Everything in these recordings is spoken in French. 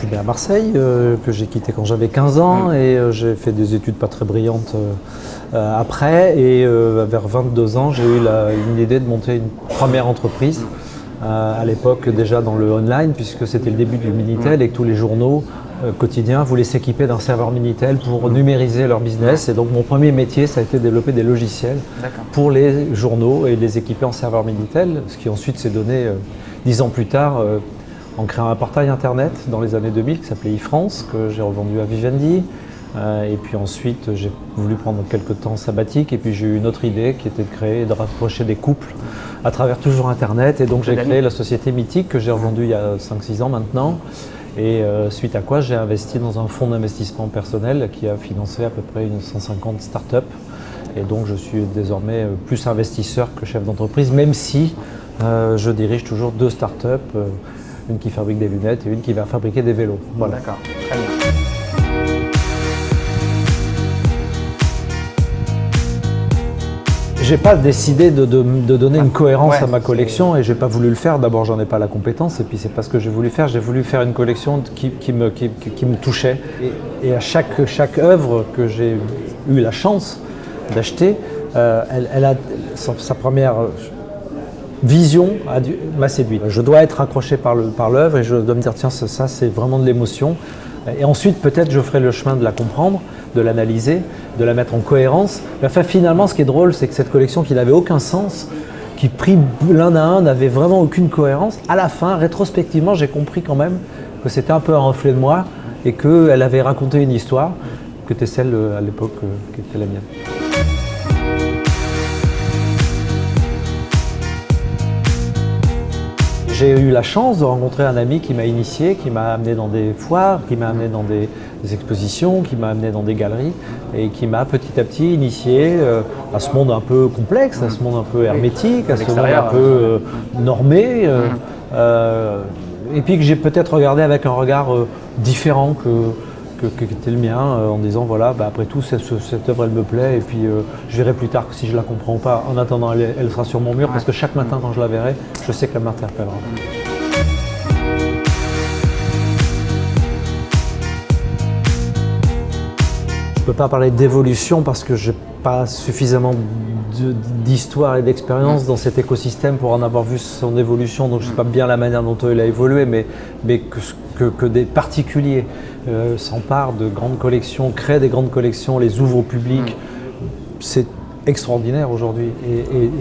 suis né à Marseille, que j'ai quitté quand j'avais 15 ans et j'ai fait des études pas très brillantes après. Et vers 22 ans, j'ai eu une idée de monter une première entreprise. À l'époque déjà dans le online, puisque c'était le début du Minitel et que tous les journaux quotidiens voulaient s'équiper d'un serveur Minitel pour numériser leur business. Et donc mon premier métier, ça a été de développer des logiciels pour les journaux et les équiper en serveur Minitel, ce qui ensuite s'est donné 10 ans plus tard en créant un portail internet dans les années 2000 qui s'appelait iFrance, que j'ai revendu à Vivendi. Et puis ensuite, j'ai voulu prendre quelques temps sabbatique et puis j'ai eu une autre idée qui était de créer et de rapprocher des couples à travers toujours Internet. Et donc j'ai créé la société Mythique que j'ai revendue il y a 5-6 ans maintenant. Et suite à quoi j'ai investi dans un fonds d'investissement personnel qui a financé à peu près une 150 startups. Et donc je suis désormais plus investisseur que chef d'entreprise, même si je dirige toujours 2 startups, une qui fabrique des lunettes et une qui va fabriquer des vélos. Voilà. D'accord, très bien. J'ai pas décidé de donner une cohérence à ma collection et j'ai pas voulu le faire. D'abord, j'en ai pas la compétence et puis c'est pas ce que j'ai voulu faire. J'ai voulu faire une collection qui me touchait. Et à chaque œuvre que j'ai eu la chance d'acheter, elle a sa première vision m'a séduit. Je dois être accroché par l'œuvre et je dois me dire tiens ça c'est vraiment de l'émotion. Et ensuite peut-être je ferai le chemin de la comprendre, de l'analyser, de la mettre en cohérence. Mais enfin finalement ce qui est drôle c'est que cette collection qui n'avait aucun sens, qui pris l'un à un n'avait vraiment aucune cohérence, à la fin rétrospectivement j'ai compris quand même que c'était un peu un reflet de moi et qu'elle avait raconté une histoire que était celle à l'époque qui était la mienne. J'ai eu la chance de rencontrer un ami qui m'a initié, qui m'a amené dans des foires, qui m'a amené dans des expositions, qui m'a amené dans des galeries et qui m'a petit à petit initié à ce monde un peu complexe, à ce monde un peu hermétique, à ce monde un peu normé. Et puis que j'ai peut-être regardé avec un regard différent que était le mien, en disant voilà, après tout cette œuvre elle me plaît et puis je verrai plus tard si je la comprends ou pas. En attendant elle sera sur mon mur parce que chaque matin quand je la verrai, je sais qu'elle m'interpellera. Je ne peux pas parler d'évolution parce que je n'ai pas suffisamment d'histoire et d'expérience dans cet écosystème pour en avoir vu son évolution, donc je ne sais pas bien la manière dont il a évolué, mais que des particuliers s'emparent de grandes collections, créent des grandes collections, les ouvrent au public, c'est extraordinaire aujourd'hui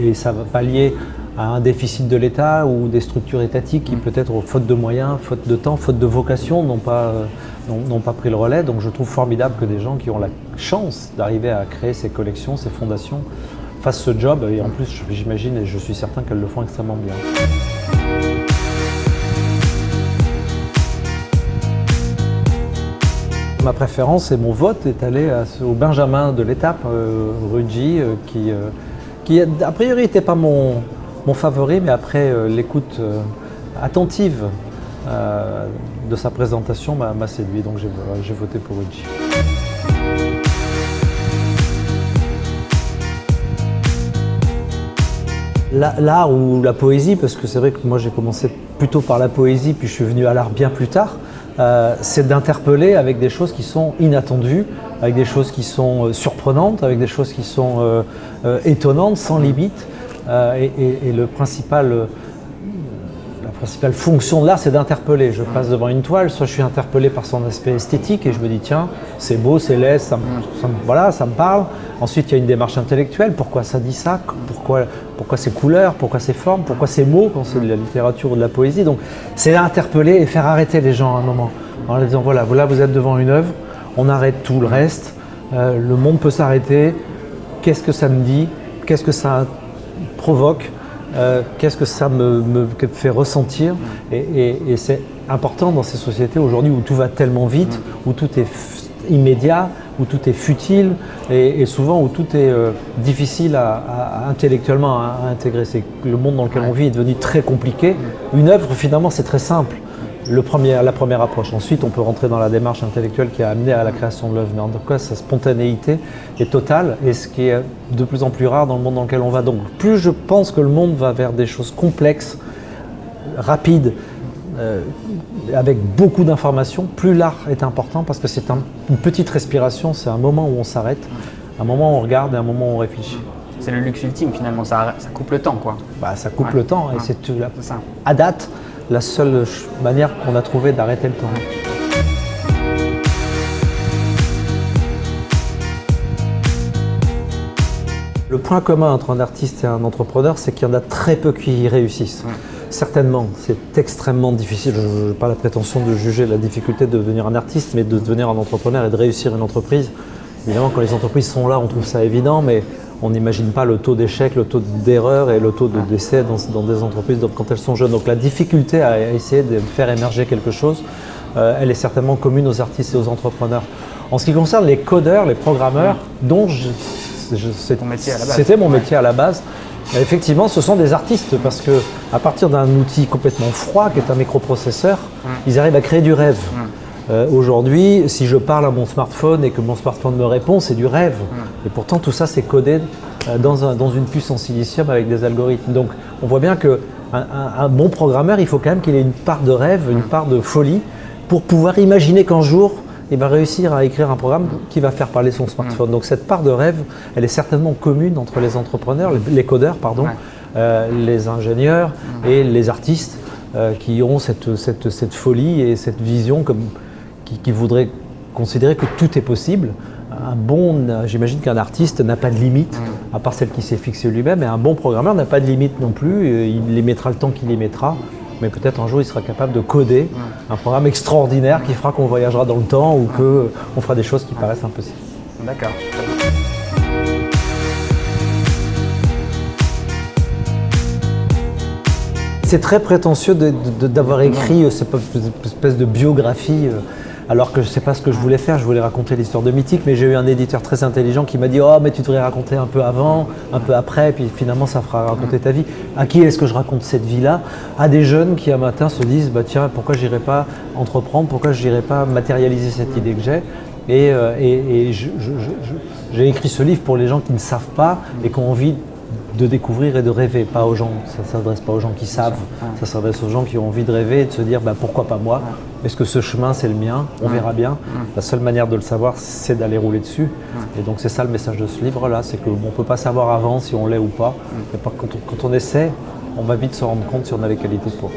et ça va pallier à un déficit de l'État ou des structures étatiques qui peut-être, faute de moyens, faute de temps, faute de vocation, n'ont pas pris le relais. Donc je trouve formidable que des gens qui ont la chance d'arriver à créer ces collections, ces fondations, fassent ce job et en plus j'imagine et je suis certain qu'elles le font extrêmement bien. Ma préférence et mon vote est allé au Benjamin de l'étape, Ruggi, qui a priori n'était pas mon favori, mais après l'écoute attentive de sa présentation m'a séduit, donc j'ai voté pour Ruggi. L'art ou la poésie, parce que c'est vrai que moi j'ai commencé plutôt par la poésie, puis je suis venu à l'art bien plus tard, c'est d'interpeller avec des choses qui sont inattendues, avec des choses qui sont surprenantes, avec des choses qui sont étonnantes, sans limite. Et la principale fonction de l'art, c'est d'interpeller. Je passe devant une toile, soit je suis interpellé par son aspect esthétique et je me dis tiens, c'est beau, c'est laid, ça me parle. Ensuite, il y a une démarche intellectuelle. Pourquoi ça dit ça ? Pourquoi ces couleurs ? Pourquoi ces formes ? Pourquoi ces mots quand c'est de la littérature ou de la poésie ? Donc, c'est interpeller et faire arrêter les gens à un moment. En leur disant voilà, vous êtes devant une œuvre, on arrête tout le reste, le monde peut s'arrêter. Qu'est-ce que ça me dit ? Qu'est-ce que ça provoque ? Qu'est-ce que ça me fait ressentir et c'est important dans ces sociétés aujourd'hui où tout va tellement vite, où tout est immédiat, où tout est futile et souvent où tout est difficile intellectuellement à intégrer. C'est que le monde dans lequel on vit est devenu très compliqué. Une œuvre finalement c'est très simple. La première approche. Ensuite, on peut rentrer dans la démarche intellectuelle qui a amené à la création de l'œuvre. Mais en tout cas, sa spontanéité est totale et ce qui est de plus en plus rare dans le monde dans lequel on va. Donc, plus je pense que le monde va vers des choses complexes, rapides, avec beaucoup d'informations, plus l'art est important parce que c'est une petite respiration, c'est un moment où on s'arrête, un moment où on regarde et un moment où on réfléchit. C'est le luxe ultime finalement, ça coupe le temps quoi. Bah, ça coupe le temps et c'est ça. À date la seule manière qu'on a trouvé d'arrêter le temps. Le point commun entre un artiste et un entrepreneur, c'est qu'il y en a très peu qui réussissent. Certainement, c'est extrêmement difficile. Je n'ai pas la prétention de juger la difficulté de devenir un artiste, mais de devenir un entrepreneur et de réussir une entreprise. Évidemment, quand les entreprises sont là, on trouve ça évident, mais on n'imagine pas le taux d'échec, le taux d'erreur et le taux de décès dans des entreprises quand elles sont jeunes. Donc la difficulté à essayer de faire émerger quelque chose, elle est certainement commune aux artistes et aux entrepreneurs. En ce qui concerne les codeurs, les programmeurs, dont c'était mon métier à la base. Effectivement, ce sont des artistes parce que à partir d'un outil complètement froid qui est un microprocesseur, ils arrivent à créer du rêve. Aujourd'hui, si je parle à mon smartphone et que mon smartphone me répond, c'est du rêve. Et pourtant, tout ça, c'est codé dans une puce en silicium avec des algorithmes. Donc, on voit bien qu'un bon programmeur, il faut quand même qu'il ait une part de rêve, une part de folie pour pouvoir imaginer qu'un jour, il va réussir à écrire un programme qui va faire parler son smartphone. Donc cette part de rêve, elle est certainement commune entre les entrepreneurs, les codeurs, pardon, les ingénieurs et les artistes qui ont cette folie et cette vision qui voudraient considérer que tout est possible. J'imagine qu'un artiste n'a pas de limite, à part celle qu'il s'est fixée lui-même, et un bon programmeur n'a pas de limite non plus, il y mettra le temps qu'il y mettra. Mais peut-être un jour il sera capable de coder un programme extraordinaire qui fera qu'on voyagera dans le temps ou qu'on fera des choses qui paraissent impossibles. D'accord. C'est très prétentieux d'avoir écrit cette espèce de biographie alors que je ne sais pas ce que je voulais faire. Je voulais raconter l'histoire de Mythique, mais j'ai eu un éditeur très intelligent qui m'a dit « Oh, mais tu devrais raconter un peu avant, un peu après, puis finalement ça fera raconter ta vie. » À qui est-ce que je raconte cette vie-là? À des jeunes qui un matin se disent « Tiens, pourquoi je n'irais pas entreprendre, pourquoi je n'irais pas matérialiser cette idée que j'ai ?» Et j'ai écrit ce livre pour les gens qui ne savent pas et qui ont envie de découvrir et de rêver, pas aux gens, ça ne s'adresse pas aux gens qui savent, ça s'adresse aux gens qui ont envie de rêver et de se dire pourquoi pas moi, est-ce que ce chemin c'est le mien, on verra bien. La seule manière de le savoir c'est d'aller rouler dessus et donc c'est ça le message de ce livre là, c'est qu'on ne peut pas savoir avant si on l'est ou pas, mais quand on essaie, on va vite se rendre compte si on a les qualités pour.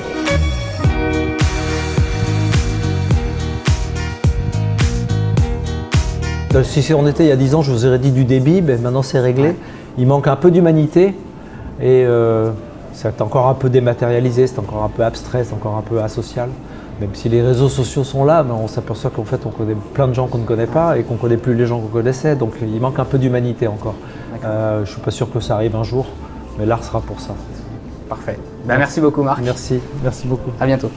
Si on était il y a 10 ans, je vous aurais dit du débit, mais maintenant c'est réglé. Il manque un peu d'humanité et c'est encore un peu dématérialisé, c'est encore un peu abstrait, c'est encore un peu asocial. Même si les réseaux sociaux sont là, mais on s'aperçoit qu'en fait on connaît plein de gens qu'on ne connaît pas et qu'on ne connaît plus les gens qu'on connaissait. Donc il manque un peu d'humanité encore. Je ne suis pas sûr que ça arrive un jour, mais l'art sera pour ça. Parfait. Merci beaucoup Marc. Merci beaucoup. À bientôt.